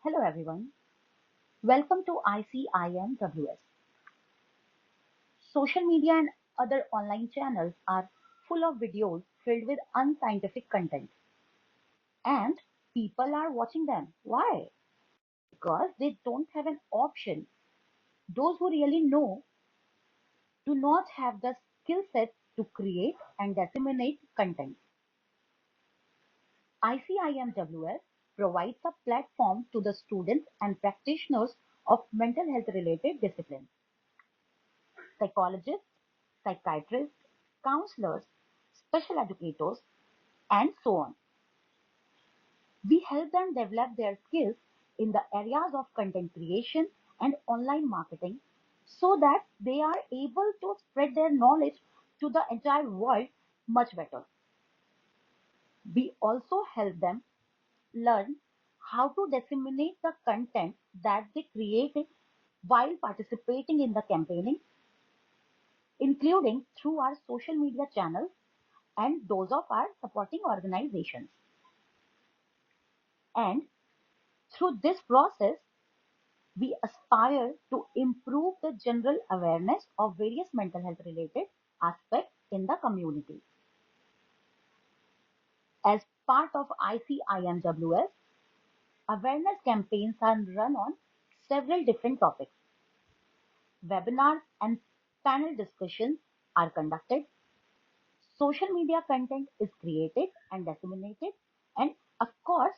Hello everyone, welcome to ICIMWS. Social media and other online channels are full of videos filled with unscientific content and people are watching them. Why? Because they don't have an option. Those who really know do not have the skill set to create and disseminate content. ICIMWS provides a platform to the students and practitioners of mental health related disciplines. Psychologists, psychiatrists, counselors, special educators, and so on. We help them develop their skills in the areas of content creation and online marketing so that they are able to spread their knowledge to the entire world much better. We also help them learn how to disseminate the content that they create while participating in the campaigning, including through our social media channels and those of our supporting organizations. And through this process, we aspire to improve the general awareness of various mental health related aspects in the community. As part of ICIMWS, awareness campaigns are run on several different topics. Webinars and panel discussions are conducted. Social media content is created and disseminated. And of course,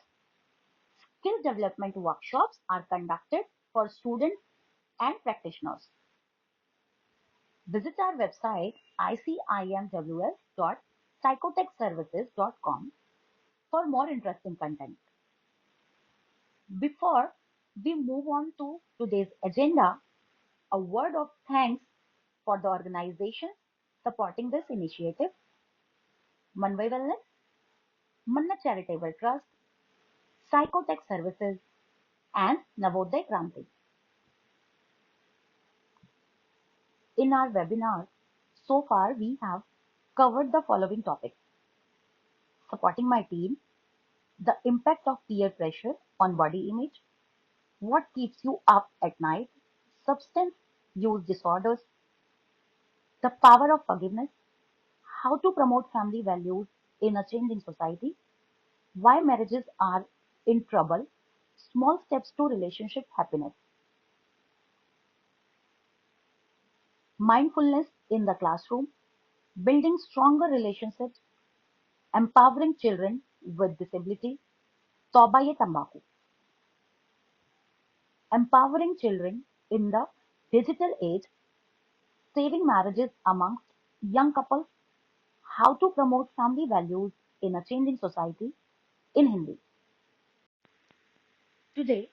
skill development workshops are conducted for students and practitioners. Visit our website icimws.psychotechservices.com for more interesting content. Before we move on to today's agenda, a word of thanks for the organizations supporting this initiative: Manvai Wellness, Manna Charitable Trust, Psychotech Services, and Navodaya Kranti. In our webinar, so far we have covered the following topics: supporting my team, the impact of peer pressure on body image, what keeps you up at night, substance use disorders, the power of forgiveness, how to promote family values in a changing society, why marriages are in trouble, small steps to relationship happiness, mindfulness in the classroom, building stronger relationships, empowering children with disability, Tauba Ye Tambaku, empowering children in the digital age, saving marriages amongst young couples, how to promote family values in a changing society in Hindi. Today,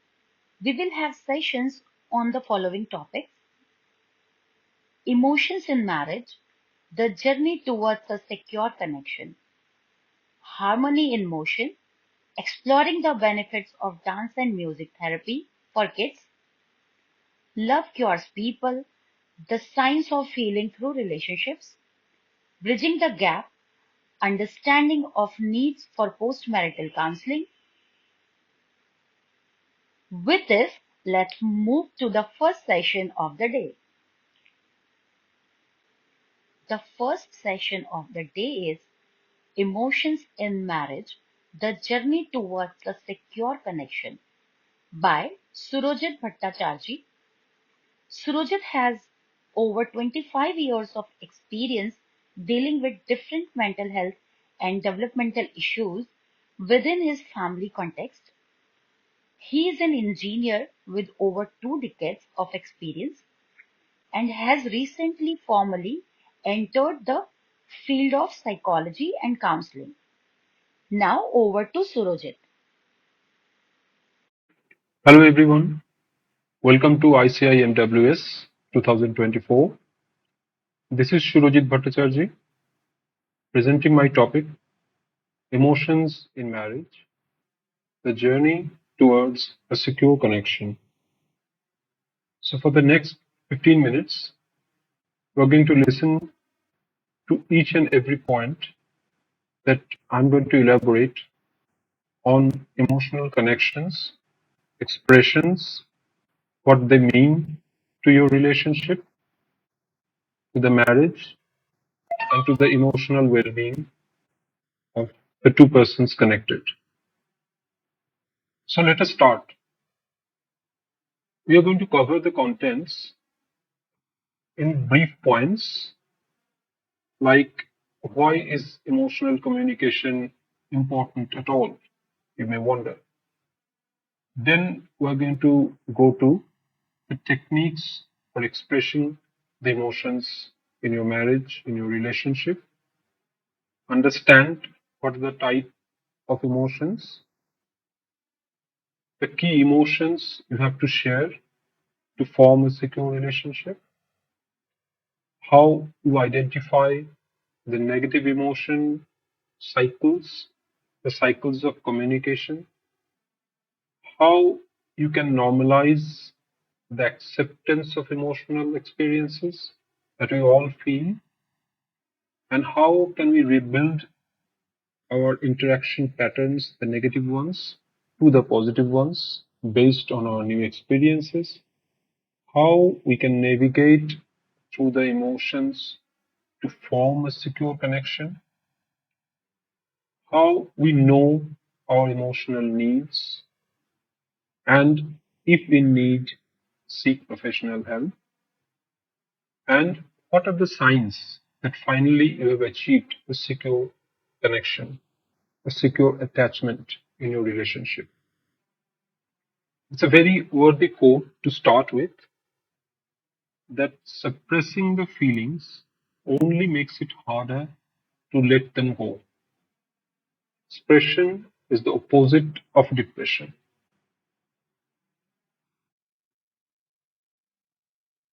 we will have sessions on the following topics: emotions in marriage, the journey towards a secure connection, harmony in motion, exploring the benefits of dance and music therapy for kids, love cures people, the science of healing through relationships, bridging the gap, understanding of needs for postmarital counseling. With this, let's move to the first session of the day. The first session of the day is Emotions in Marriage, the Journey Towards a Secure Connection by Surojit Bhattacharjee. Surojit has over 25 years of experience dealing with different mental health and developmental issues within his family context. He is an engineer with over 2 decades of experience and has recently formally entered the field of psychology and counseling. Now over to Surojit. Hello everyone, welcome to ICIMWS 2024. This is Shurojit Bhattacharjee presenting my topic, Emotions in Marriage, the Journey Towards a Secure Connection. So for the next 15 minutes, we're going to listen to each and every point that I'm going to elaborate on emotional connections expressions, what they mean to your relationship, to the marriage, and to the emotional well-being of the two persons connected. So let us start. We are going to cover the contents in brief points like why is emotional communication important at all? You may wonder. Then we're going to go to the techniques for expressing the emotions in your marriage, in your relationship, understand what are the type of emotions, the key emotions you have to share to form a secure relationship, how you identify the negative emotion cycles, the cycles of communication, how you can normalize the acceptance of emotional experiences that we all feel, and how can we rebuild our interaction patterns, the negative ones, to the positive ones based on our new experiences, how we can navigate through the emotions to form a secure connection, how we know our emotional needs, and if we need, seek professional help, and what are the signs that finally you have achieved a secure connection, a secure attachment in your relationship. It's a very worthy quote to start with, that suppressing the feelings only makes it harder to let them go. Expression is the opposite of depression.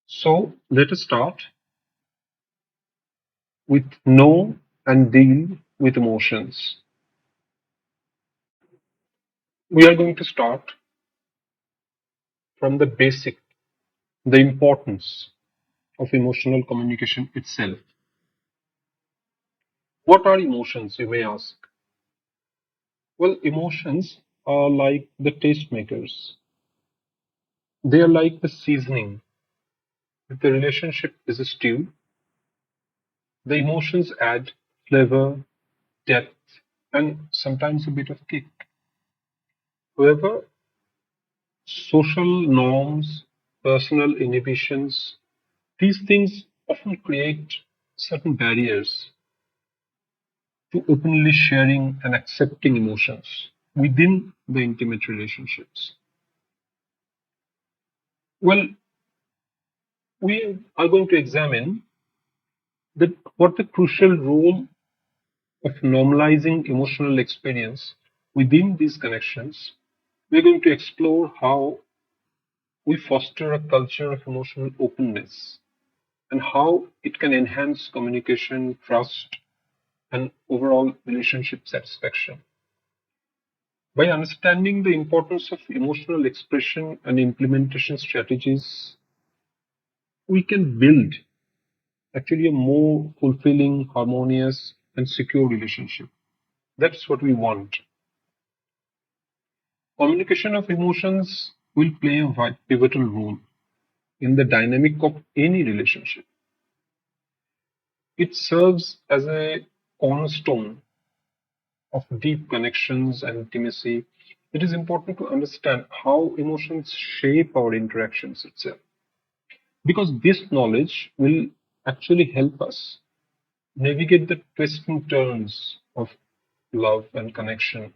So let us start with know and deal with emotions. We are going to start from the basic, the importance of emotional communication itself. What are emotions, you may ask? Well, emotions are like the tastemakers. They are like the seasoning. If the relationship is a stew, the emotions add flavor, depth, and sometimes a bit of kick. However, social norms, personal inhibitions, these things often create certain barriers to openly sharing and accepting emotions within the intimate relationships. Well, we are going to examine what the crucial role of normalizing emotional experience within these connections. We're going to explore how we foster a culture of emotional openness and how it can enhance communication, trust, and overall relationship satisfaction. By understanding the importance of emotional expression and implementation strategies, we can build actually a more fulfilling, harmonious, and secure relationship. That's what we want. Communication of emotions will play a pivotal role in the dynamic of any relationship. It serves as a cornerstone of deep connections and intimacy. It is important to understand how emotions shape our interactions itself, because this knowledge will actually help us navigate the twists and turns of love and connection,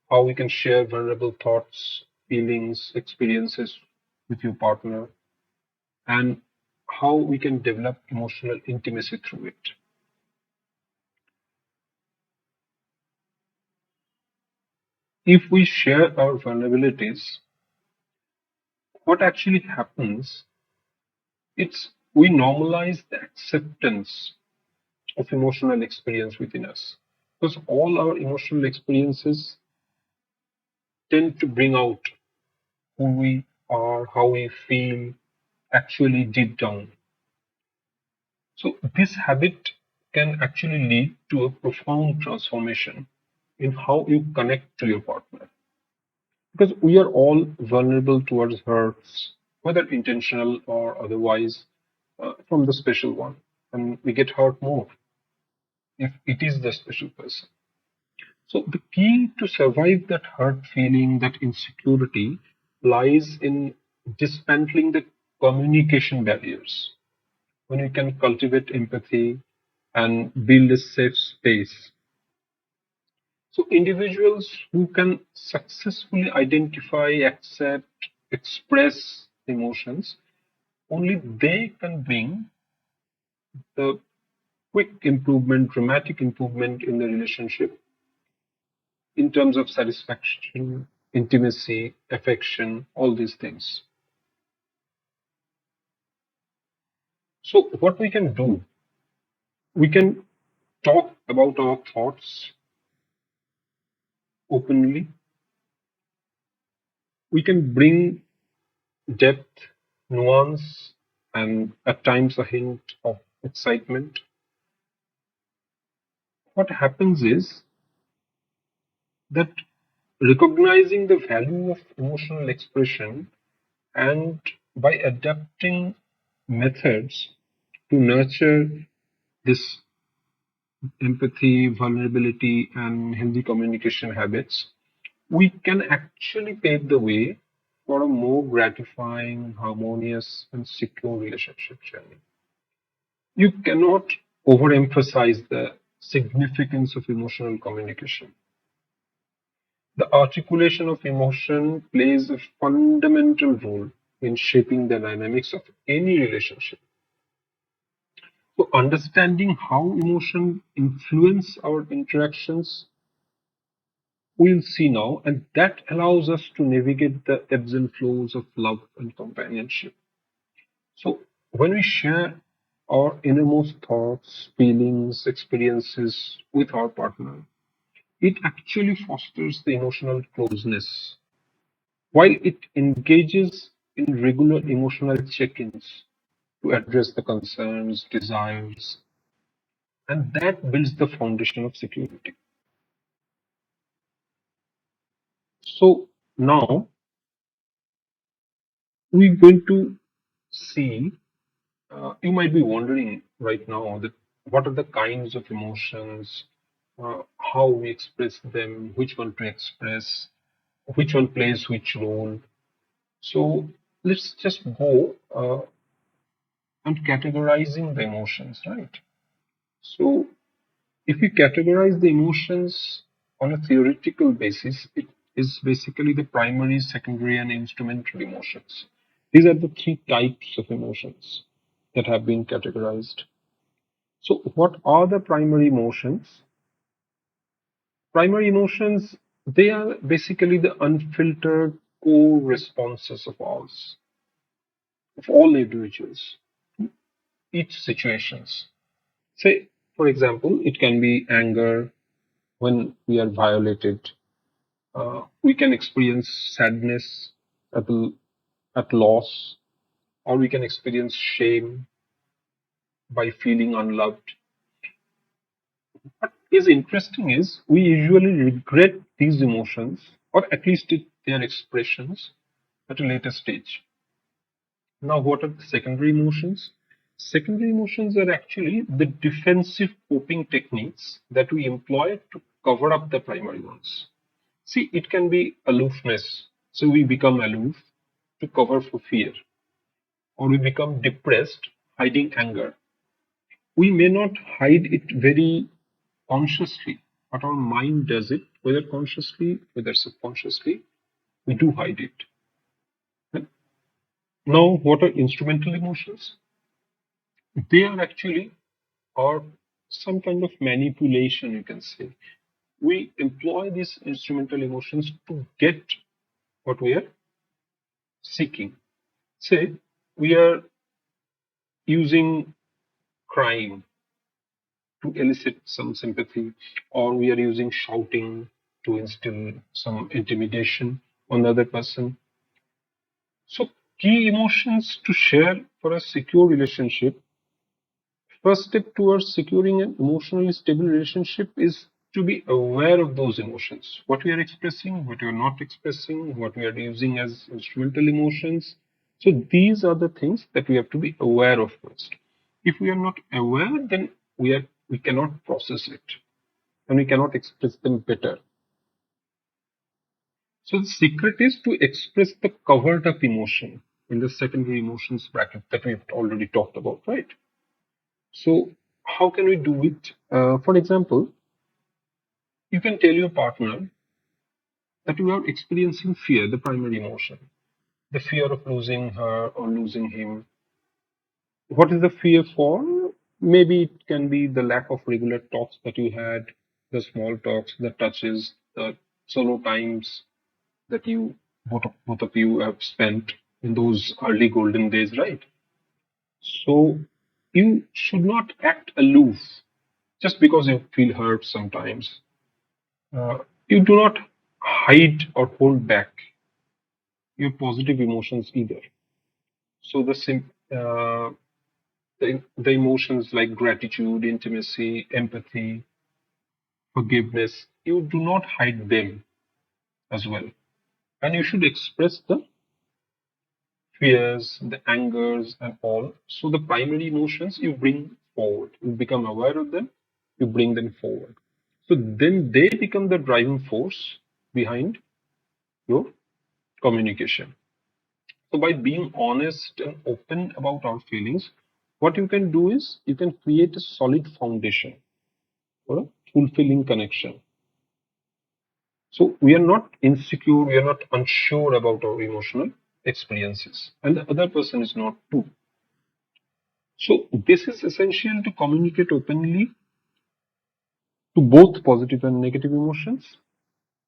how we can share vulnerable thoughts, feelings, experiences with your partner, and how we can develop emotional intimacy through it. If we share our vulnerabilities, what actually happens, it's we normalize the acceptance of emotional experience within us. Because all our emotional experiences tend to bring out who we are, how we feel actually deep down. So this habit can actually lead to a profound transformation in how you connect to your partner. because we are all vulnerable towards hurts, whether intentional or otherwise, from the special one, and we get hurt more if it is the special person. So the key to survive that hurt feeling, that insecurity, lies in dismantling the communication barriers. When we can cultivate empathy and build a safe space. So individuals who can successfully identify, accept, express emotions, only they can bring the quick improvement, dramatic improvement in the relationship in terms of satisfaction, intimacy, affection, all these things. So, what we can do, we can talk about our thoughts openly. We can bring depth, nuance, and at times a hint of excitement. What happens is that recognizing the value of emotional expression and by adapting methods to nurture this empathy, vulnerability, and healthy communication habits, we can actually pave the way for a more gratifying, harmonious, and secure relationship journey. You cannot overemphasize the significance of emotional communication. The articulation of emotion plays a fundamental role in shaping the dynamics of any relationship. So, understanding how emotion influence our interactions, we'll see now, and that allows us to navigate the ebbs and flows of love and companionship. So, when we share our innermost thoughts, feelings, experiences with our partner, it actually fosters the emotional closeness, while it engages in regular emotional check ins to address the concerns, desires, and that builds the foundation of security. So, now we're going to see. You might be wondering right now that what are the kinds of emotions, how we express them, which one to express, which one plays which role. So let's just go on categorizing the emotions, right? So if we categorize the emotions on a theoretical basis, it is basically the primary, secondary, and instrumental emotions. These are the three types of emotions that have been categorized. So, what are the primary emotions? Primary emotions, they are basically the unfiltered core responses of ours, of all individuals, each situations. Say, for example, it can be anger when we are violated. We can experience sadness at, at loss, or we can experience shame by feeling unloved. What is interesting is we usually regret these emotions, or at least their expressions, at a later stage. Now, what are the secondary emotions? Secondary emotions are actually the defensive coping techniques that we employ to cover up the primary ones. See, it can be aloofness. So we become aloof to cover for fear, or we become depressed, hiding anger. We may not hide it very consciously, but our mind does it, whether consciously, whether subconsciously, we do hide it. And now, what are instrumental emotions? They are actually are some kind of manipulation, you can say. We employ these instrumental emotions to get what we are seeking. Say, we are using crying to elicit some sympathy, or we are using shouting to instill some intimidation on the other person. So, key emotions to share for a secure relationship. First step towards securing an emotionally stable relationship is to be aware of those emotions, what we are expressing, what we are not expressing, what we are using as instrumental emotions. So these are the things that we have to be aware of first. If we are not aware, then we cannot process it and we cannot express them better. So the secret is to express the covered up emotion in the secondary emotions bracket that we've already talked about, right? So how can we do it? For example, you can tell your partner that you are experiencing fear, the primary emotion, the fear of losing her or losing him. What is the fear for? Maybe it can be the lack of regular talks that you had, the small talks, the touches, the solo times that you both of you have spent in those early golden days, right? So you should not act aloof just because you feel hurt sometimes. You do not hide or hold back your positive emotions either. So the emotions like gratitude, intimacy, empathy, forgiveness, you do not hide them as well. And you should express the fears, the angers, and all. So the primary emotions you bring forward. You become aware of them, you bring them forward. So then they become the driving force behind your communication. So by being honest and open about our feelings, what you can do is you can create a solid foundation for a fulfilling connection. So we are not insecure, we are not unsure about our emotional experiences, and the other person is not too. So this is essential to communicate openly to both positive and negative emotions,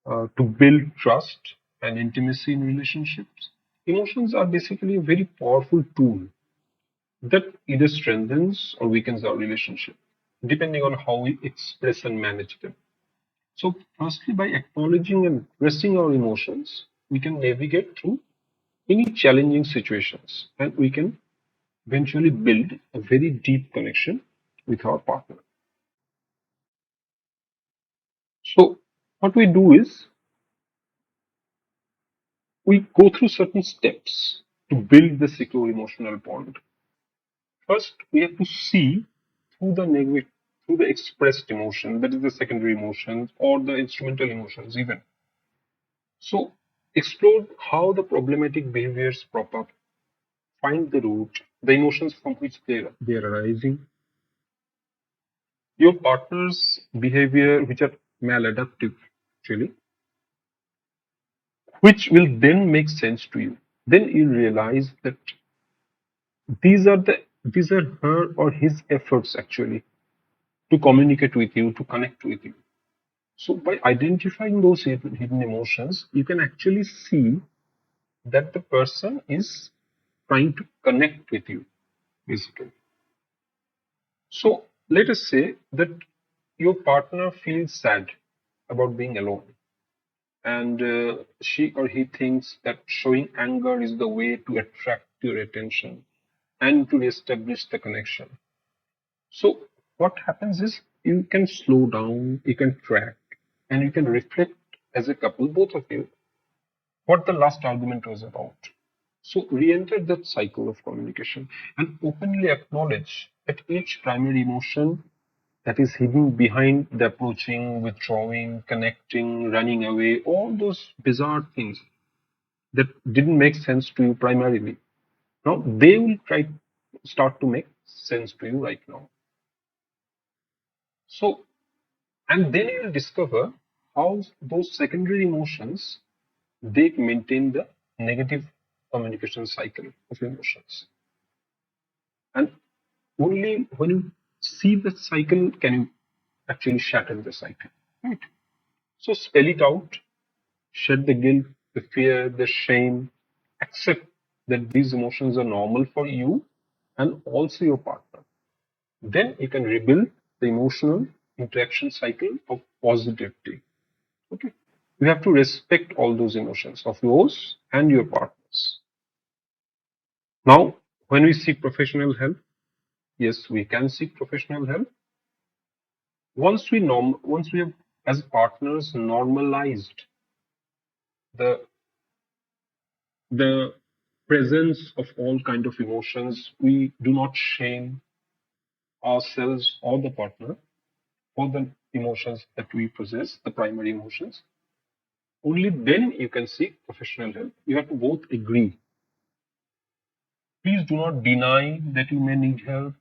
to build trust and intimacy in relationships. Emotions are basically a very powerful tool that either strengthens or weakens our relationship, depending on how we express and manage them. So, firstly, by acknowledging and addressing our emotions, we can navigate through any challenging situations and we can eventually build a very deep connection with our partner. So, what we do is we go through certain steps to build the secure emotional bond. First, we have to see through the negative, through the expressed emotion, that is the secondary emotions or the instrumental emotions, even. So, explore how the problematic behaviors prop up, find the root, the emotions from which they're arising, your partner's behavior, which are maladaptive, actually, which will then make sense to you. Then you realize that these are her or his efforts actually to communicate with you, to connect with you. So by identifying those hidden emotions, you can actually see that the person is trying to connect with you, basically. So let us say that your partner feels sad about being alone, and she or he thinks that showing anger is the way to attract your attention and to establish the connection. So what happens is you can slow down, you can track, and you can reflect as a couple, both of you, what the last argument was about. So re-enter that cycle of communication and openly acknowledge that each primary emotion that is hidden behind the approaching, withdrawing, connecting, running away, all those bizarre things that didn't make sense to you primarily. Now they will start to make sense to you right now. So, and then you will discover how those secondary emotions they maintain the negative communication cycle of emotions. And only when you see the cycle can you actually shatter the cycle. Right. So spell it out, shed the guilt, the fear, the shame, accept that these emotions are normal for you and also your partner. Then you can rebuild the emotional interaction cycle of positivity. Okay. You have to respect all those emotions of yours and your partners. Now, when we seek professional help, yes, we can seek professional help. Once we have as partners normalized the the presence of all kind of emotions. We do not shame ourselves or the partner for the emotions that we possess, the primary emotions. Only then you can seek professional help. You have to both agree. Please do not deny that you may need help.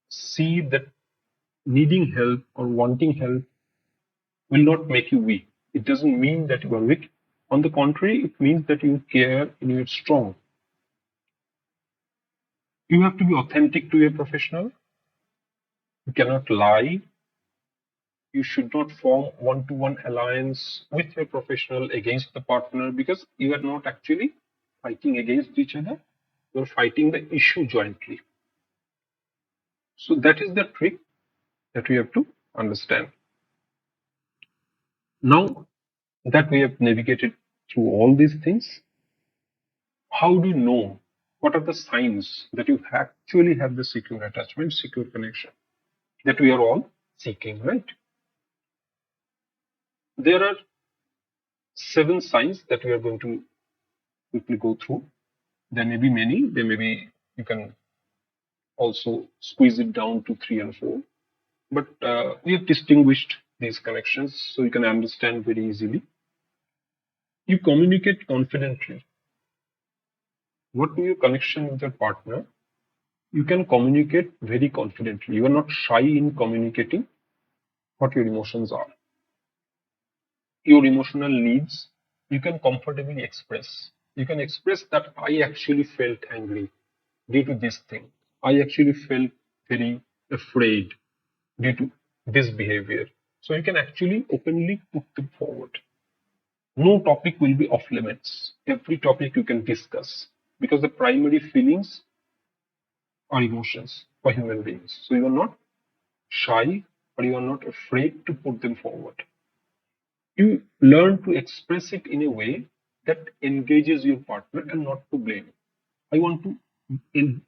See that needing help or wanting help will not make you weak. It doesn't mean that you are weak. On the contrary, it means that you care and you're strong. You have to be authentic to your professional. You cannot lie. You should not form one-to-one alliance with your professional against the partner because you are not actually fighting against each other. You're fighting the issue jointly. So that is the trick that we have to understand. Now that we have navigated through all these things, how do you know what are the signs that you actually have the secure attachment, secure connection that we are all seeking, right? There are 7 signs that we are going to quickly go through. There may be many, there may be, you can also squeeze it down to 3 and 4. But we have distinguished these connections so you can understand very easily. You communicate confidently. What your connection with your partner? You can communicate very confidently. You are not shy in communicating what your emotions are. Your emotional needs, you can comfortably express. You can express that I actually felt angry due to this thing. I actually felt very afraid due to this behavior. So you can actually openly put them forward. No topic will be off limits. Every topic you can discuss because the primary feelings are emotions for human beings. So you are not shy or you are not afraid to put them forward. You learn to express it in a way that engages your partner and not to blame. I want to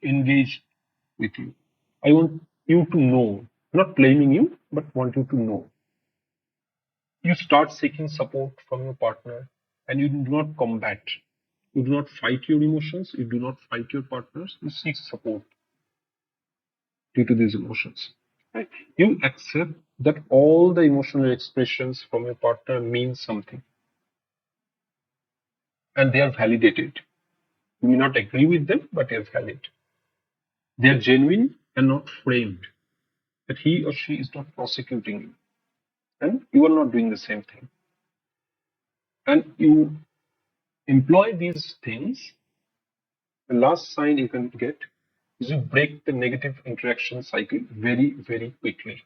engage with you. I want you to know, not blaming you, but want you to know. You start seeking support from your partner and you do not combat. You do not fight your emotions. You do not fight your partners. You seek support due to these emotions. Right? You accept that all the emotional expressions from your partner mean something and they are validated. You may not agree with them, but they are valid. They are genuine and not framed. That he or she is not prosecuting you and you are not doing the same thing. And you employ these things. The last sign you can get is you break the negative interaction cycle very, very quickly.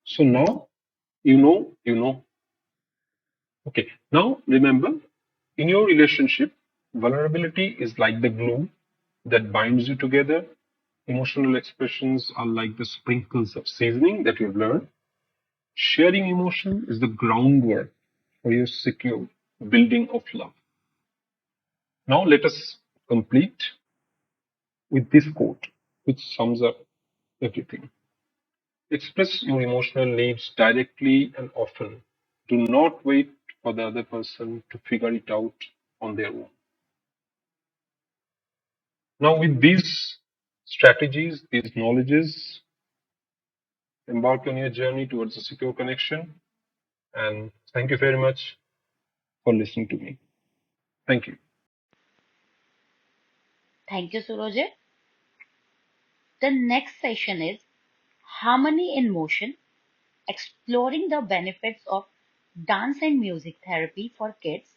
So now you know. Okay, now remember, in your relationship, vulnerability is like the glue that binds you together. Emotional expressions are like the sprinkles of seasoning that you've learned. Sharing emotion is the groundwork for your secure building of love. Now let us complete with this quote, which sums up everything. Express your emotional needs directly and often. Do not wait for the other person to figure it out on their own. Now, with these strategies, these knowledges, embark on your journey towards a secure connection. And thank you very much for listening to me. Thank you. Thank you, Surojit. The next session is Harmony in Motion, exploring the benefits of dance and music therapy for kids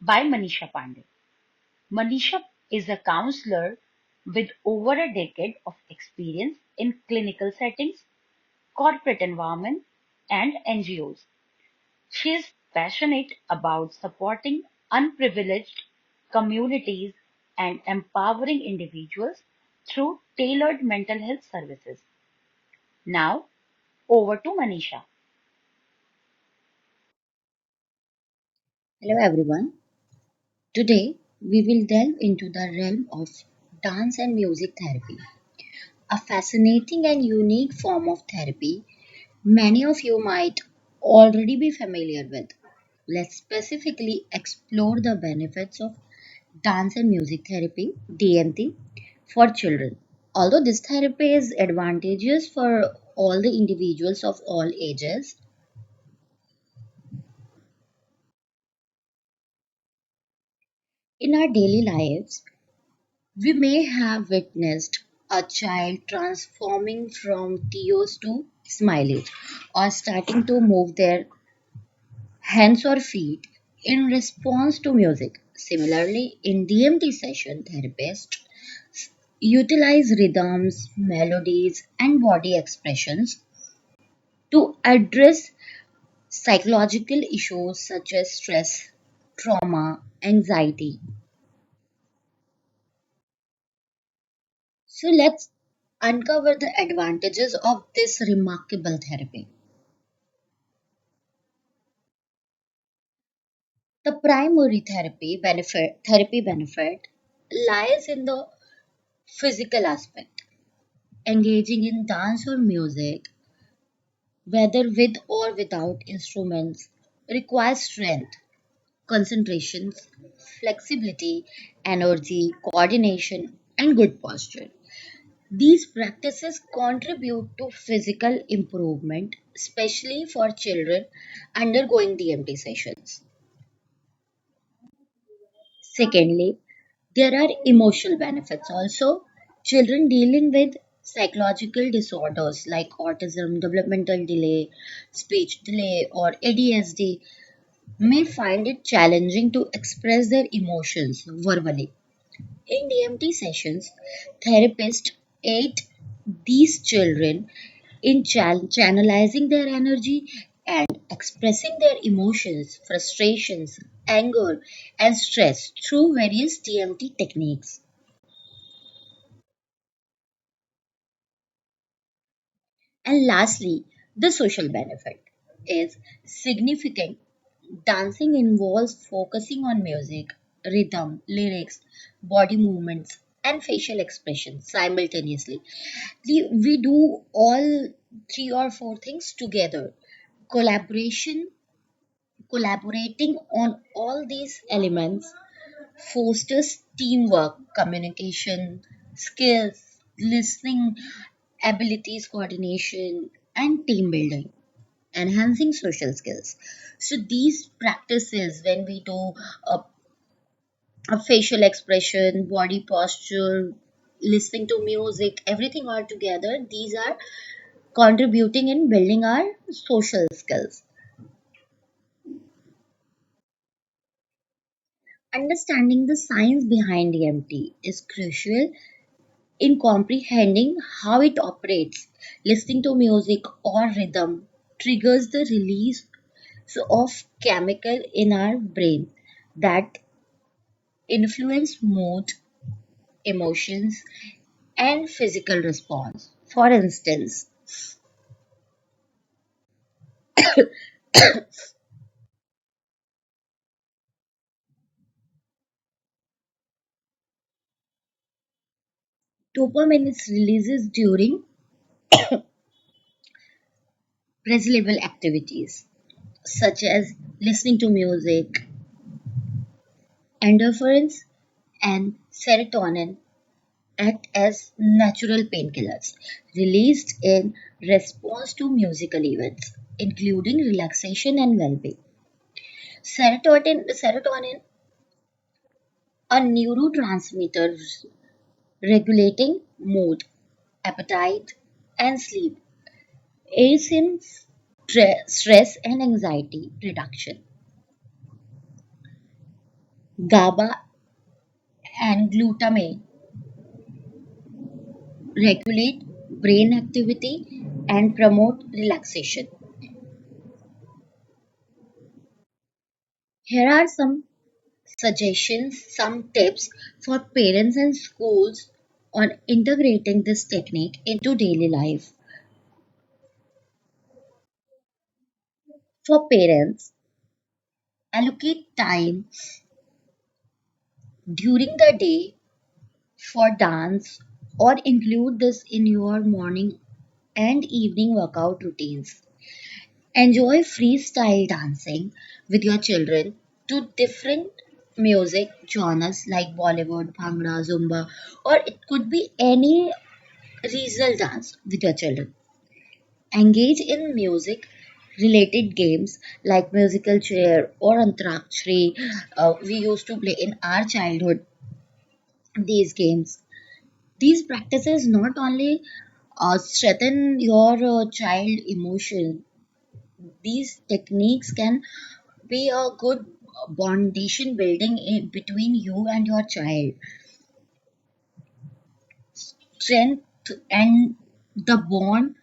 by Manisha Pandey. Manisha is a counselor with over a decade of experience in clinical settings, corporate environment, and NGOs. She is passionate about supporting unprivileged communities and empowering individuals through tailored mental health services. Now, over to Manisha. Hello everyone. Today we will delve into the realm of dance and music therapy, a fascinating and unique form of therapy many of you might already be familiar with. Let's specifically explore the benefits of dance and music therapy (DMT) for children. Although this therapy is advantageous for all the individuals of all ages, in our daily lives, we may have witnessed a child transforming from tears to smiling or starting to move their hands or feet in response to music. Similarly, in DMT session, therapists utilize rhythms, melodies, and body expressions to address psychological issues such as stress, trauma, anxiety. So let's uncover the advantages of this remarkable therapy. The primary therapy benefit lies in the physical aspect. Engaging in dance or music, whether with or without instruments, requires strength, concentration, flexibility, energy, coordination, and good posture. These practices contribute to physical improvement, especially for children undergoing DMT sessions. Secondly, there are emotional benefits also. Children dealing with psychological disorders like autism, developmental delay, speech delay, or ADHD may find it challenging to express their emotions verbally. In DMT sessions, therapists aid these children in channelizing their energy and expressing their emotions, frustrations, anger, and stress through various DMT techniques. And lastly, the social benefit is significant. Dancing involves focusing on music, rhythm, lyrics, body movements, and facial expressions simultaneously. We do all three or four things together. Collaboration, collaborating on all these elements fosters teamwork, communication, skills, listening abilities, coordination, and team building, enhancing social skills. So these practices, when we do a, a facial expression, body posture, listening to music, everything all together, these are contributing in building our social skills. Understanding the science behind EMT is crucial in comprehending how it operates. Listening to music or rhythm triggers the release of chemical in our brain that influence mood, emotions, and physical response. For instance, dopamine is releases during pleasurable activities such as listening to music, endorphins, and serotonin act as natural painkillers released in response to musical events, including relaxation and well-being. Serotonin, a neurotransmitter regulating mood, appetite, and sleep, aids in stress and anxiety reduction. GABA and glutamate regulate brain activity and promote relaxation. Here are some suggestions, some tips for parents and schools on integrating this technique into daily life. For parents, allocate time during the day for dance or include this in your morning and evening workout routines. Enjoy freestyle dancing with your children to different music genres like Bollywood, Bhangra, Zumba, or it could be any regional dance with your children. Engage in music related games like musical chair or antakshari. We used to play in our childhood these games. These practices not only strengthen your child emotion, these techniques can be a good bondation building in between you and your child. Strength and the bond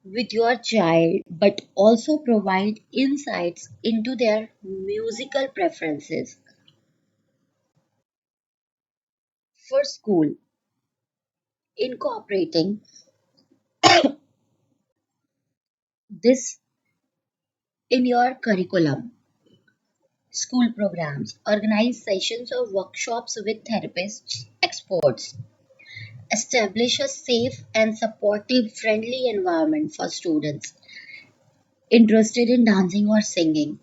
with your child, but also provide insights into their musical preferences. For school, incorporating this in your curriculum. School programs organize sessions or workshops with therapists, experts. Establish a safe and supportive, friendly environment for students interested in dancing or singing.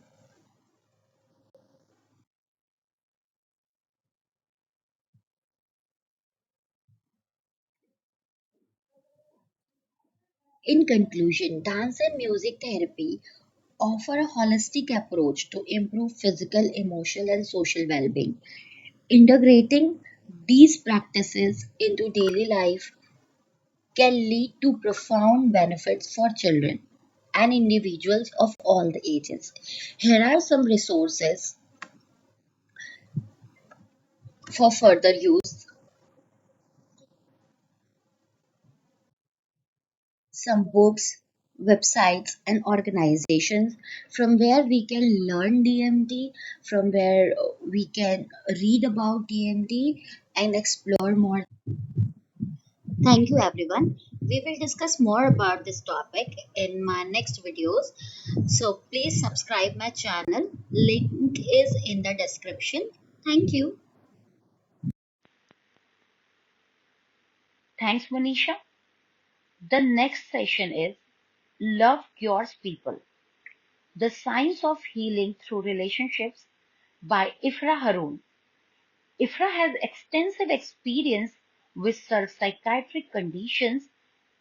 In conclusion, dance and music therapy offer a holistic approach to improve physical, emotional, and social well being. Integrating these practices into daily life can lead to profound benefits for children and individuals of all the ages. Here are some resources for further use, some books, websites, and organizations from where we can learn DMT, from where we can read about DMT and explore more. Thank you, everyone. We will discuss more about this topic in my next videos. So please subscribe my channel. Link is in the description. Thank you. Thanks, Manisha. The next session is Love Cures People, The Science of Healing Through Relationships by Ifra Haroon. Ifra has extensive experience with psychiatric conditions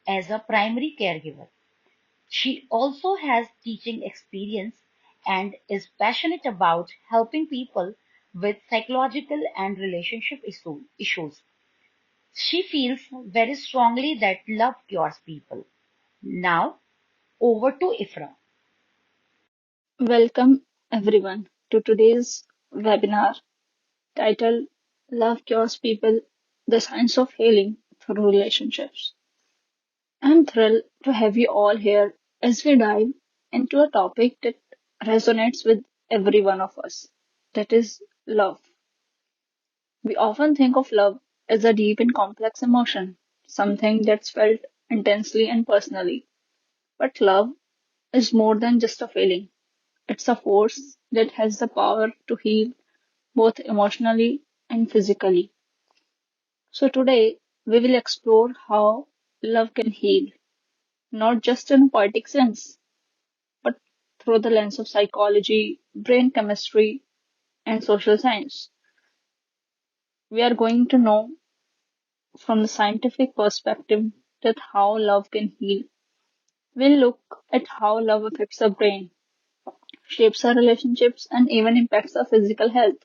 as a primary caregiver. She also has teaching experience and is passionate about helping people with psychological and relationship issues. She feels very strongly that love cures people. Now, over to Ifra. Welcome everyone to today's webinar titled Love Cures People, the Science of Healing Through Relationships. I'm thrilled to have you all here as we dive into a topic that resonates with every one of us, that is love. We often think of love as a deep and complex emotion, something that's felt intensely and personally. But love is more than just a feeling. It's a force that has the power to heal both emotionally and physically. So today we will explore how love can heal, not just in a poetic sense, but through the lens of psychology, brain chemistry, and social science. We are going to know from the scientific perspective that how love can heal. We'll look at how love affects the brain, shapes our relationships, and even impacts our physical health.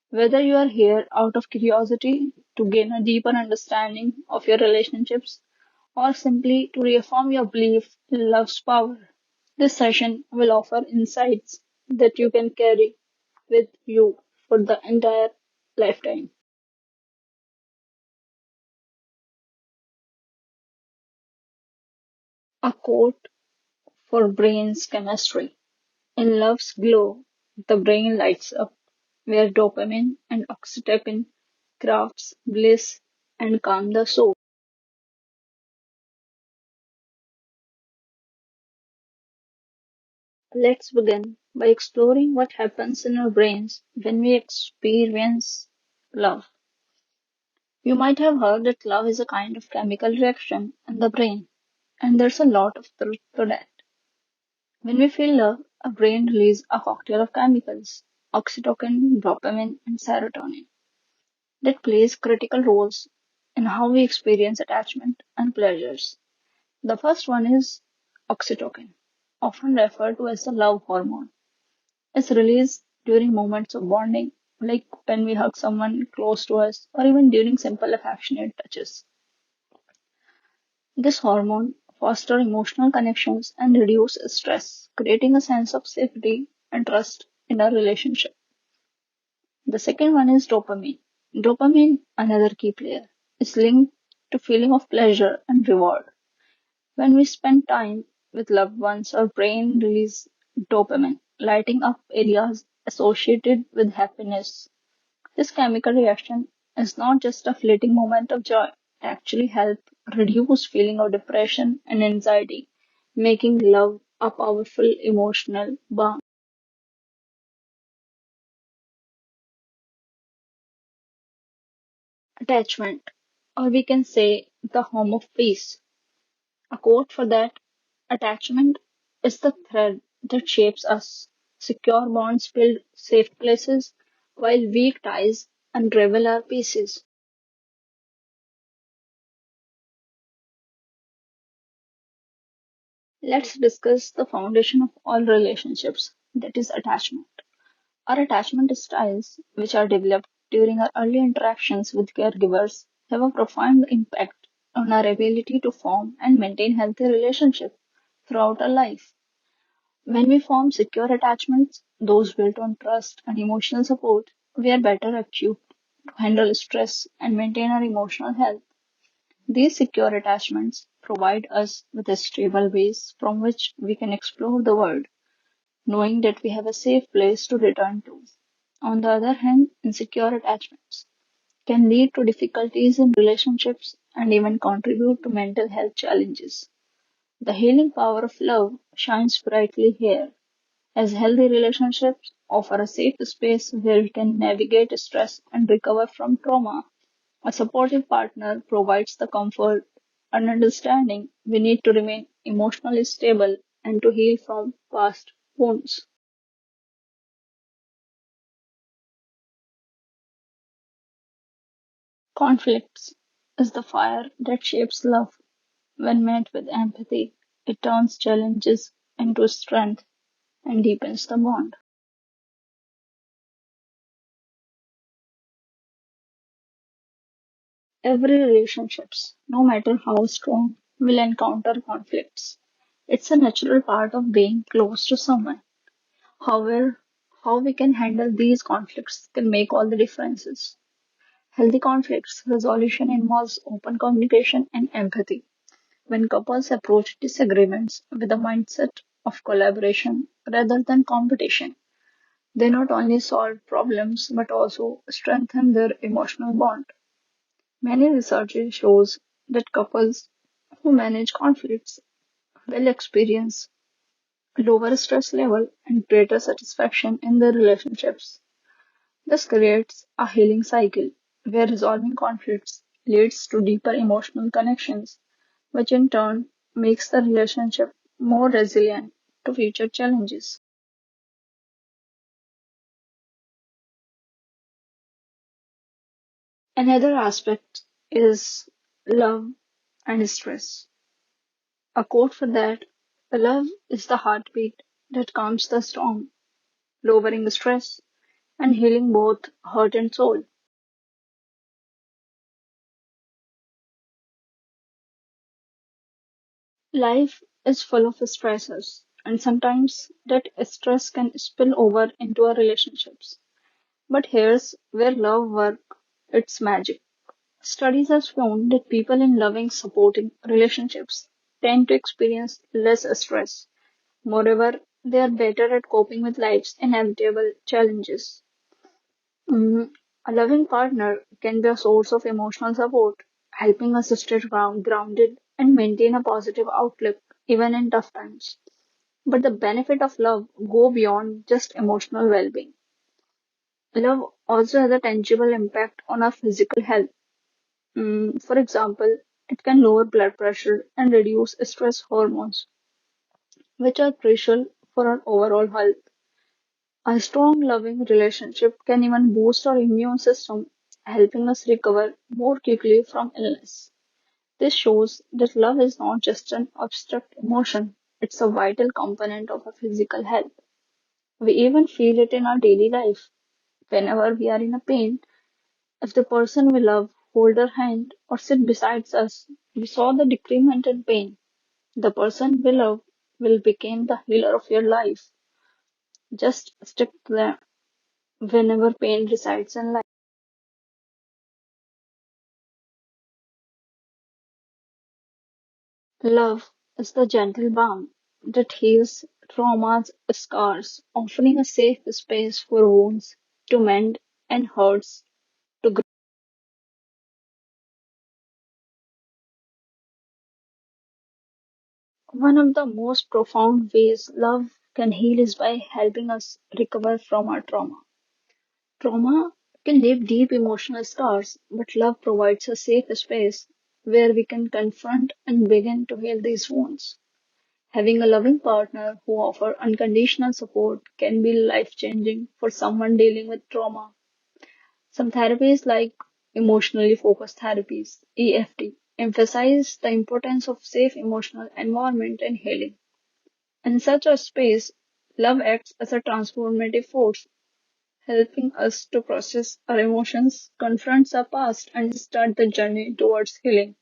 Whether you are here out of curiosity to gain a deeper understanding of your relationships or simply to reaffirm your belief in love's power, this session will offer insights that you can carry with you for the entire lifetime. A quote for brain's chemistry. In love's glow, the brain lights up, where dopamine and oxytocin crafts bliss and calm the soul. Let's begin by exploring what happens in our brains when we experience love. You might have heard that love is a kind of chemical reaction in the brain, and there's a lot of truth to that. When we feel love, our brain releases a cocktail of chemicals, oxytocin, dopamine, and serotonin, that plays critical roles in how we experience attachment and pleasures. The first one is oxytocin, often referred to as the love hormone. It's released during moments of bonding, like when we hug someone close to us or even during simple affectionate touches. This hormone fosters emotional connections and reduces stress, creating a sense of safety and trust in a relationship. The second one is dopamine. Dopamine, another key player, is linked to feeling of pleasure and reward. When we spend time with loved ones, our brain releases dopamine, lighting up areas associated with happiness. This chemical reaction is not just a fleeting moment of joy, it actually helps reduce feeling of depression and anxiety, making love a powerful emotional balm. Attachment, or we can say the home of peace. A quote for that: attachment is the thread that shapes us. Secure bonds build safe places, while weak ties unravel our pieces. Let's discuss the foundation of all relationships, that is attachment. Our attachment styles, which are developed during our early interactions with caregivers, have a profound impact on our ability to form and maintain healthy relationships throughout our life. When we form secure attachments, those built on trust and emotional support, we are better equipped to handle stress and maintain our emotional health. These secure attachments provide us with a stable base from which we can explore the world, knowing that we have a safe place to return to. On the other hand, insecure attachments can lead to difficulties in relationships and even contribute to mental health challenges. The healing power of love shines brightly here, as healthy relationships offer a safe space where we can navigate stress and recover from trauma. A supportive partner provides the comfort and understanding we need to remain emotionally stable and to heal from past wounds. Conflicts is the fire that shapes love. When met with empathy, it turns challenges into strength and deepens the bond. Every relationships, no matter how strong, will encounter conflicts. It's a natural part of being close to someone. However, how we can handle these conflicts can make all the differences. Healthy conflicts resolution involves open communication and empathy. When couples approach disagreements with a mindset of collaboration rather than competition, they not only solve problems but also strengthen their emotional bond. Many research shows that couples who manage conflicts will experience lower stress level and greater satisfaction in their relationships. This creates a healing cycle where resolving conflicts leads to deeper emotional connections, which in turn makes the relationship more resilient to future challenges. Another aspect is love and stress. A quote for that: love is the heartbeat that calms the storm, lowering stress and healing both heart and soul. Life is full of stresses, and sometimes that stress can spill over into our relationships. But here's where love works its magic. Studies have shown that people in loving, supporting relationships tend to experience less stress. Moreover, they are better at coping with life's inevitable challenges. Mm, a loving partner can be a source of emotional support, helping us stay grounded and maintain a positive outlook even in tough times. But the benefit of love go beyond just emotional well-being. Love also has a tangible impact on our physical health. For example, it can lower blood pressure and reduce stress hormones. which are crucial for our overall health. A strong, loving relationship can even boost our immune system, helping us recover more quickly from illness. This shows that love is not just an abstract emotion, it's a vital component of our physical health. We even feel it in our daily life. Whenever we are in a pain, if the person we love hold our hand or sit beside us, we saw the decrement in pain. The person we love will become the healer of your life. Just stick to them whenever pain resides in life. Love is the gentle balm that heals trauma's scars, offering a safe space for wounds to mend and hurts to grow. One of the most profound ways love can heal is by helping us recover from our trauma. Trauma can leave deep emotional scars, but love provides a safe space where we can confront and begin to heal these wounds. Having a loving partner who offers unconditional support can be life changing for someone dealing with trauma. Some therapies, like emotionally focused therapies (EFT), emphasize the importance of safe emotional environment and healing. In such a space, love acts as a transformative force, helping us to process our emotions, confront our past, and start the journey towards healing.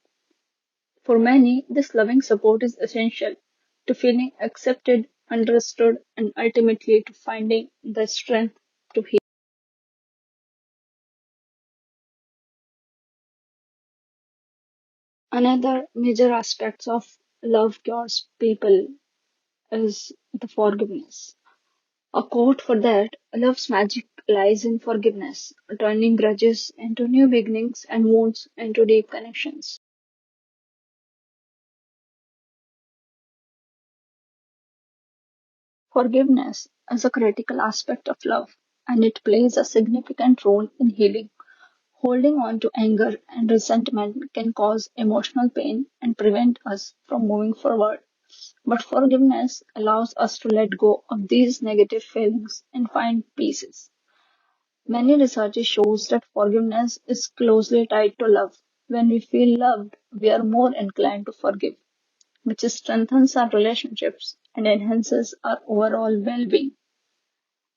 For many, this loving support is essential to feeling accepted, understood, and ultimately to finding the strength to heal. Another major aspect of love cures people is the forgiveness. A quote for that: love's magic lies in forgiveness, turning grudges into new beginnings and wounds into deep connections. Forgiveness is a critical aspect of love, and it plays a significant role in healing. Holding on to anger and resentment can cause emotional pain and prevent us from moving forward. But forgiveness allows us to let go of these negative feelings and find peace. Many research shows that forgiveness is closely tied to love. When we feel loved, we are more inclined to forgive, which strengthens our relationships and enhances our overall well-being.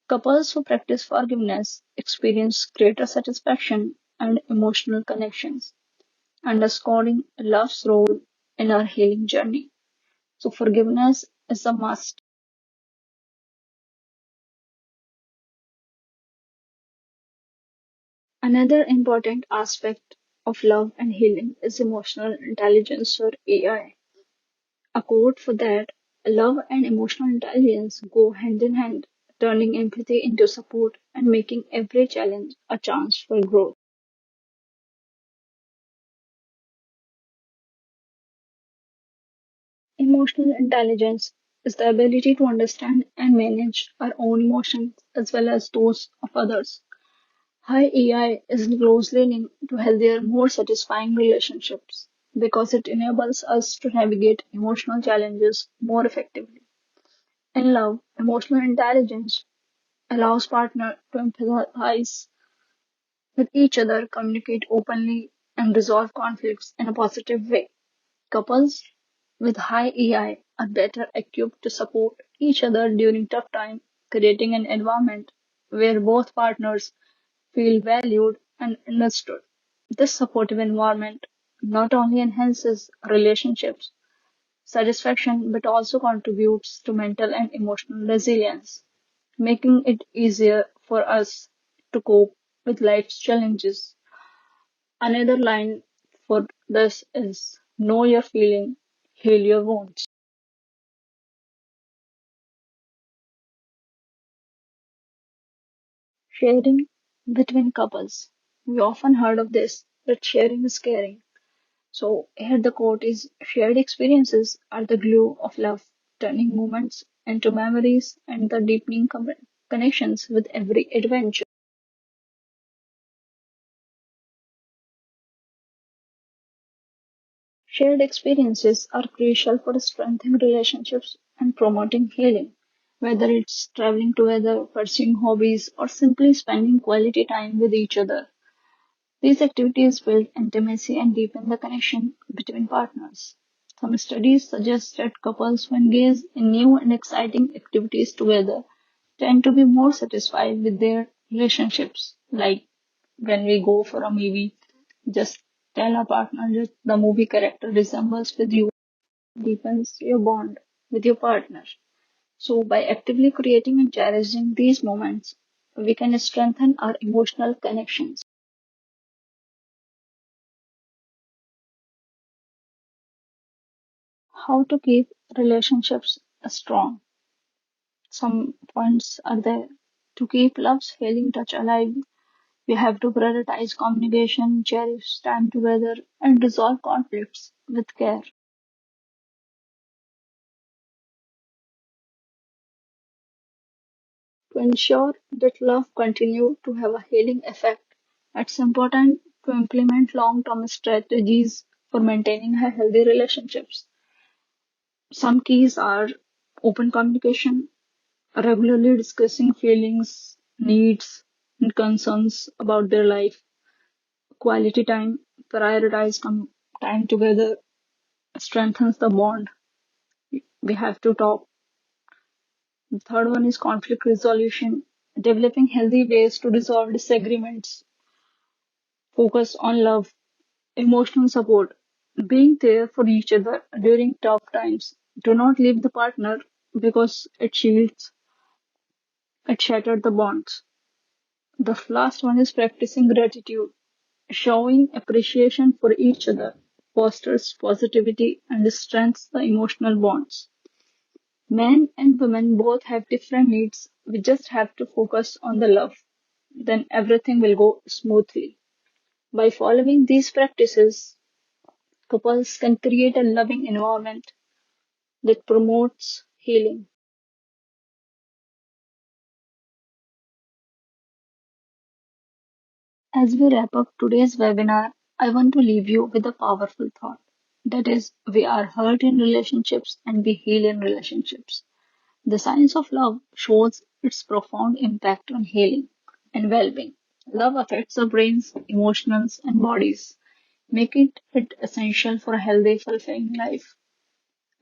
Couples who practice forgiveness experience greater satisfaction and emotional connections, underscoring love's role in our healing journey. So forgiveness is a must. Another important aspect of love and healing is emotional intelligence, or AI. A quote for that: love and emotional intelligence go hand in hand, turning empathy into support and making every challenge a chance for growth. Emotional intelligence is the ability to understand and manage our own emotions as well as those of others. High AI is closely linked to healthier, more satisfying relationships because it enables us to navigate emotional challenges more effectively. In love, emotional intelligence allows partners to empathize with each other, communicate openly, and resolve conflicts in a positive way. Couples with high EI are better equipped to support each other during tough times, creating an environment where both partners feel valued and understood. This supportive environment not only enhances relationships satisfaction but also contributes to mental and emotional resilience, making it easier for us to cope with life's challenges. Another line for this is know your feeling, heal your wounds. Sharing between couples. We often heard of this, that sharing is caring. So here the quote is: shared experiences are the glue of love, turning moments into memories and the deepening connections with every adventure. Shared experiences are crucial for strengthening relationships and promoting healing, whether it's traveling together, pursuing hobbies, or simply spending quality time with each other. These activities build intimacy and deepen the connection between partners. Some studies suggest that couples who engage in new and exciting activities together tend to be more satisfied with their relationships. Like when we go for a movie, just tell a partner that the movie character resembles with you, deepens your bond with your partner. So, by actively creating and cherishing these moments, we can strengthen our emotional connections. How to keep relationships strong. Some points are there. To keep love's healing touch alive, we have to prioritize communication, cherish time together, and resolve conflicts with care. To ensure that love continue to have a healing effect, it's important to implement long-term strategies for maintaining a healthy relationships. Some keys are open communication, regularly discussing feelings, needs, and concerns about their life, quality time, prioritize time together, strengthens the bond. We have to talk. The third one is conflict resolution, developing healthy ways to resolve disagreements, focus on love, emotional support, being there for each other during tough times. Do not leave the partner because it shattered the bonds. The last one is practicing gratitude, showing appreciation for each other, fosters positivity and strengthens the emotional bonds. Men and women both have different needs. We just have to focus on the love. Then everything will go smoothly. By following these practices, couples can create a loving environment that promotes healing. As we wrap up today's webinar, I want to leave you with a powerful thought. That is, we are hurt in relationships and we heal in relationships. The science of love shows its profound impact on healing and well-being. Love affects our brains, emotions, and bodies, making it essential for a healthy, fulfilling life.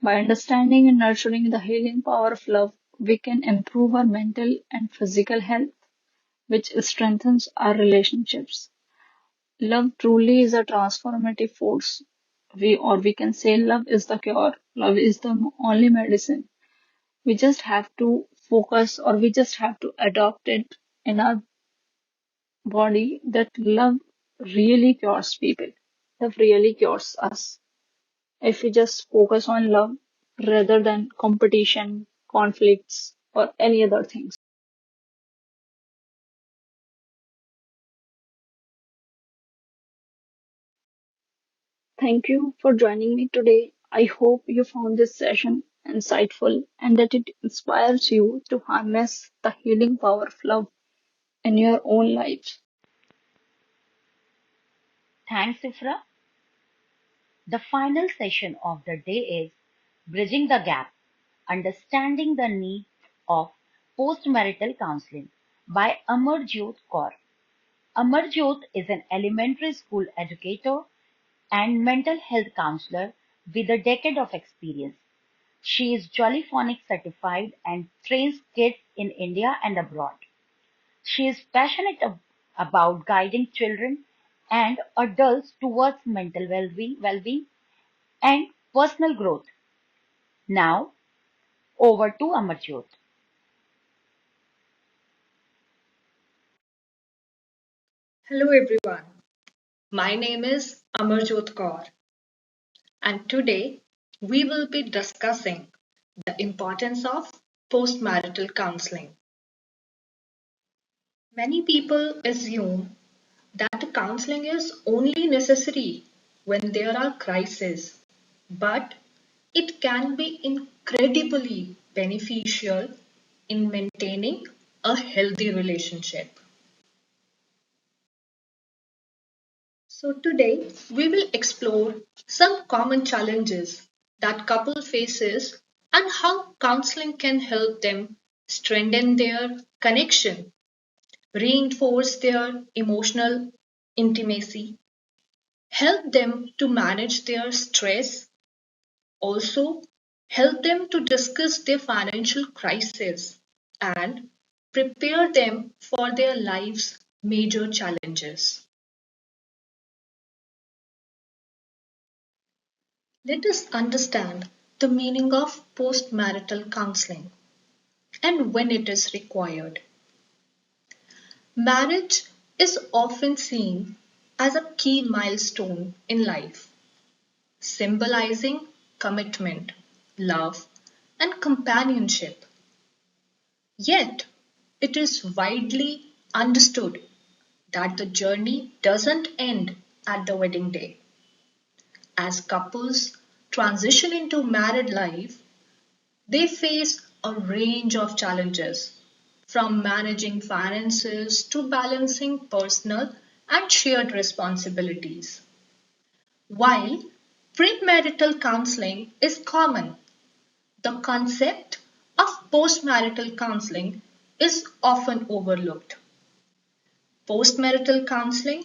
By understanding and nurturing the healing power of love, we can improve our mental and physical health, which strengthens our relationships. Love truly is a transformative force. We can say love is the cure. Love is the only medicine. We just have to focus or we just have to adopt it in our body that love really cures people. Love really cures us. If we just focus on love rather than competition, conflicts, or any other things. Thank you for joining me today. I hope you found this session insightful and that it inspires you to harness the healing power of love in your own life. Thanks, Ifra. The final session of the day is Bridging the Gap, Understanding the Need of Postmarital Counseling by Amarjyot Kaur. Amarjyot is an elementary school educator and mental health counselor with a decade of experience. She is Jollyphonic certified and trains kids in India and abroad. She is passionate about guiding children and adults towards mental well-being and personal growth. Now, over to Amarjyot. Hello everyone. My name is Amarjot Kaur and today we will be discussing the importance of postmarital counseling. Many people assume that counseling is only necessary when there are crises, but it can be incredibly beneficial in maintaining a healthy relationship. So today we will explore some common challenges that couple faces and how counseling can help them strengthen their connection, reinforce their emotional intimacy, help them to manage their stress, also help them to discuss their financial crisis, and prepare them for their life's major challenges. Let us understand the meaning of postmarital counseling and when it is required. Marriage is often seen as a key milestone in life, symbolizing commitment, love, and companionship. Yet, it is widely understood that the journey doesn't end at the wedding day. As couples transition into married life, they face a range of challenges, from managing finances to balancing personal and shared responsibilities. While premarital counseling is common, the concept of postmarital counseling is often overlooked. Postmarital counseling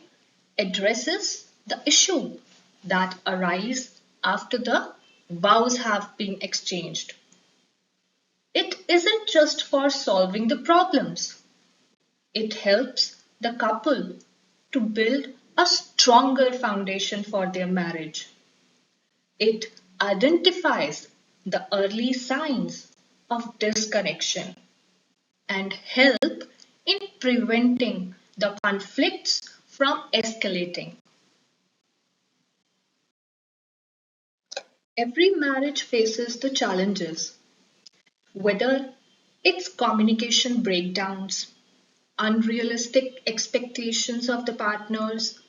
addresses the issue that arise after the vows have been exchanged. It isn't just for solving the problems. It helps the couple to build a stronger foundation for their marriage. It identifies the early signs of disconnection and help in preventing the conflicts from escalating. Every marriage faces the challenges, whether it's communication breakdowns, unrealistic expectations of the partners,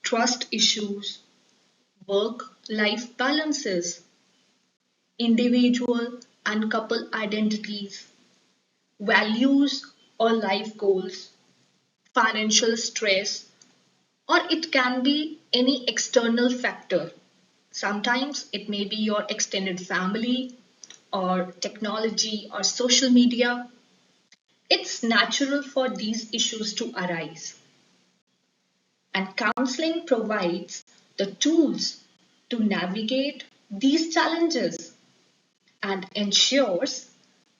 trust issues, work life balances, individual and couple identities, values or life goals, financial stress, or it can be any external factor. Sometimes it may be your extended family or technology or social media. It's natural for these issues to arise. And counseling provides the tools to navigate these challenges and ensures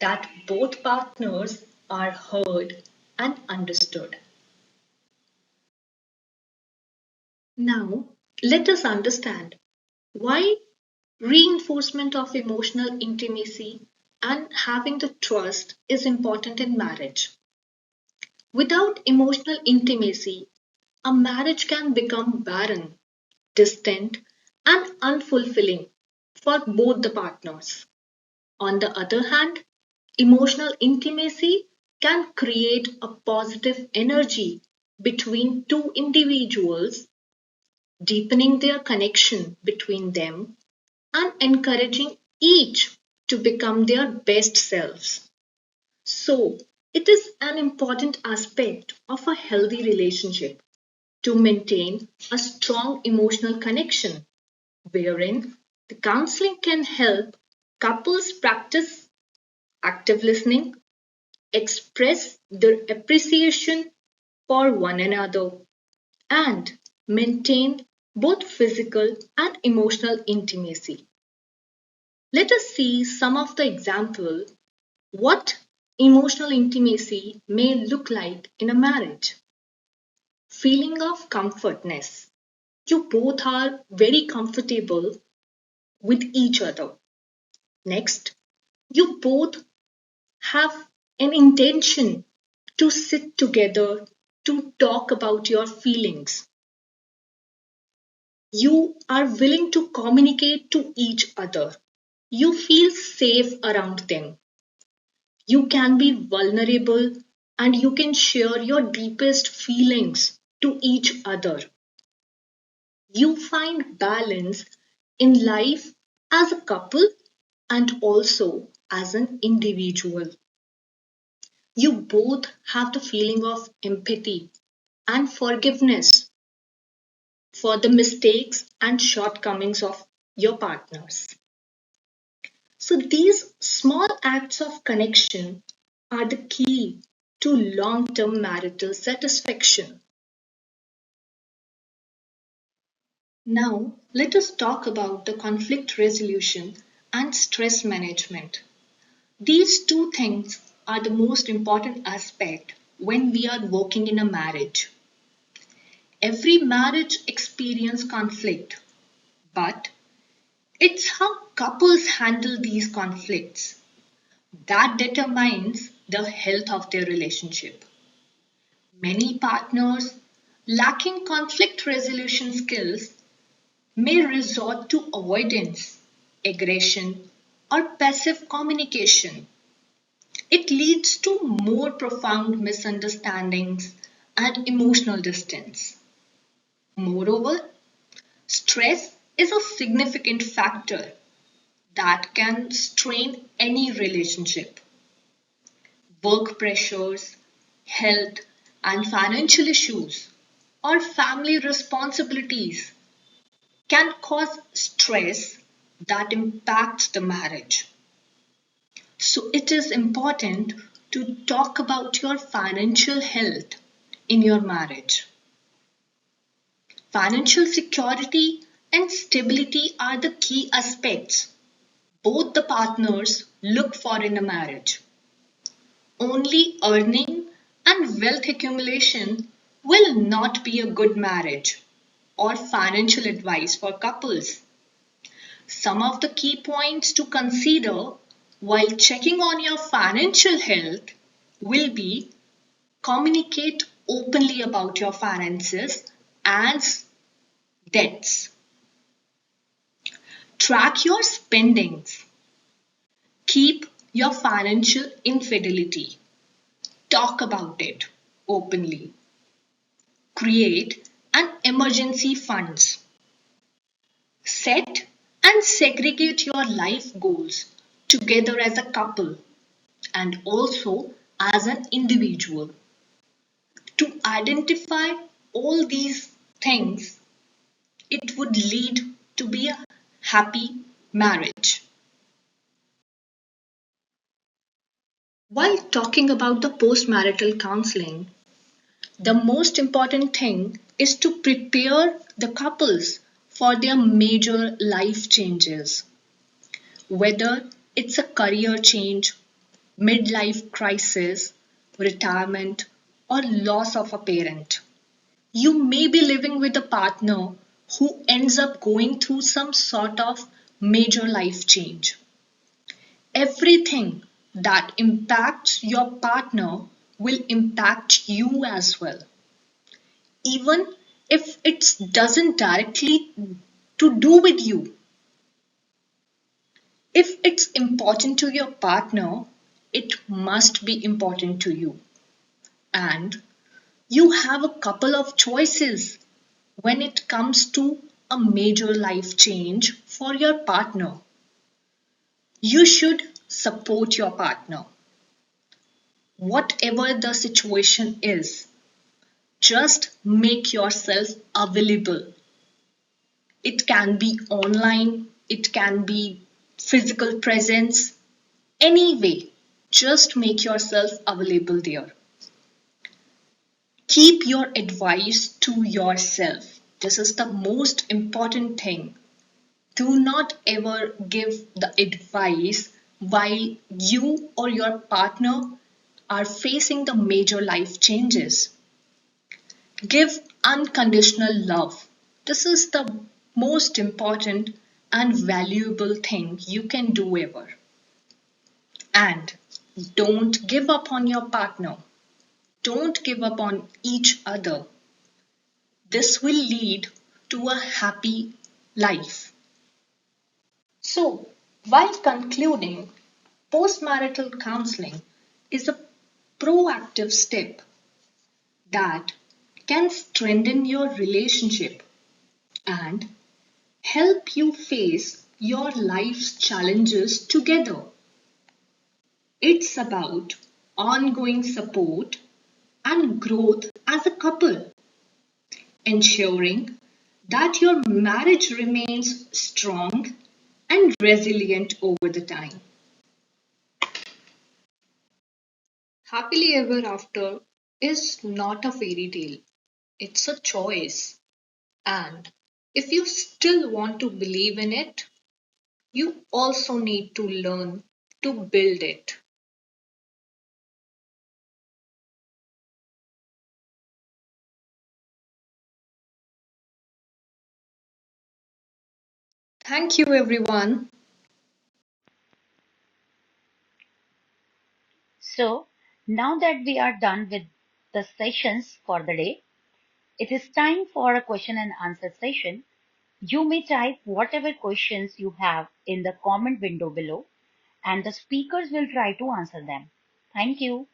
that both partners are heard and understood. Now, let us understand why reinforcement of emotional intimacy and having the trust is important in marriage. Without emotional intimacy, a marriage can become barren, distant, and unfulfilling for both the partners. On the other hand, emotional intimacy can create a positive energy between two individuals, deepening their connection between them and encouraging each to become their best selves. So, it is an important aspect of a healthy relationship to maintain a strong emotional connection, wherein the counseling can help couples practice active listening, express their appreciation for one another, and maintain both physical and emotional intimacy. Let us see some of the example what emotional intimacy may look like in a marriage. Feeling of comfortness. You both are very comfortable with each other. Next, you both have an intention to sit together to talk about your feelings. You are willing to communicate to each other. You feel safe around them. You can be vulnerable and you can share your deepest feelings to each other. You find balance in life as a couple and also as an individual. You both have the feeling of empathy and forgiveness for the mistakes and shortcomings of your partners. So these small acts of connection are the key to long-term marital satisfaction. Now, let us talk about the conflict resolution and stress management. These two things are the most important aspect when we are working in a marriage. Every marriage experiences conflict, but it's how couples handle these conflicts that determines the health of their relationship. Many partners lacking conflict resolution skills may resort to avoidance, aggression, or passive communication. It leads to more profound misunderstandings and emotional distance. Moreover, stress is a significant factor that can strain any relationship. Work pressures, health and financial issues, or family responsibilities can cause stress that impacts the marriage. So it is important to talk about your financial health in your marriage. Financial security and stability are the key aspects both the partners look for in a marriage. Only earning and wealth accumulation will not be a good marriage or financial advice for couples. Some of the key points to consider while checking on your financial health will be: communicate openly about your finances and debts. Track your spendings. Keep your financial infidelity. Talk about it openly. Create an emergency funds. Set and segregate your life goals together as a couple and also as an individual. To identify all these things, it would lead to be a happy marriage. While talking about the postmarital counseling, the most important thing is to prepare the couples for their major life changes, whether it's a career change, midlife crisis, retirement, or loss of a parent. You may be living with a partner who ends up going through some sort of major life change. Everything that impacts your partner will impact you as well. Even if it doesn't directly to do with you. If it's important to your partner, it must be important to you. And you have a couple of choices when it comes to a major life change for your partner. You should support your partner. Whatever the situation is, just make yourself available. It can be online, it can be physical presence, anyway, just make yourself available there. Keep your advice to yourself. This is the most important thing. Do not ever give the advice while you or your partner are facing the major life changes. Give unconditional love. This is the most important and valuable thing you can do ever. And don't give up on your partner. Don't give up on each other. This will lead to a happy life. So, while concluding, postmarital counseling is a proactive step that can strengthen your relationship and help you face your life's challenges together. It's about ongoing support and growth as a couple, ensuring that your marriage remains strong and resilient over the time. Happily ever after is not a fairy tale, it's a choice. And if you still want to believe in it, you also need to learn to build it. Thank you, everyone. So, now that we are done with the sessions for the day, it is time for a question and answer session. You may type whatever questions you have in the comment window below, and the speakers will try to answer them. Thank you.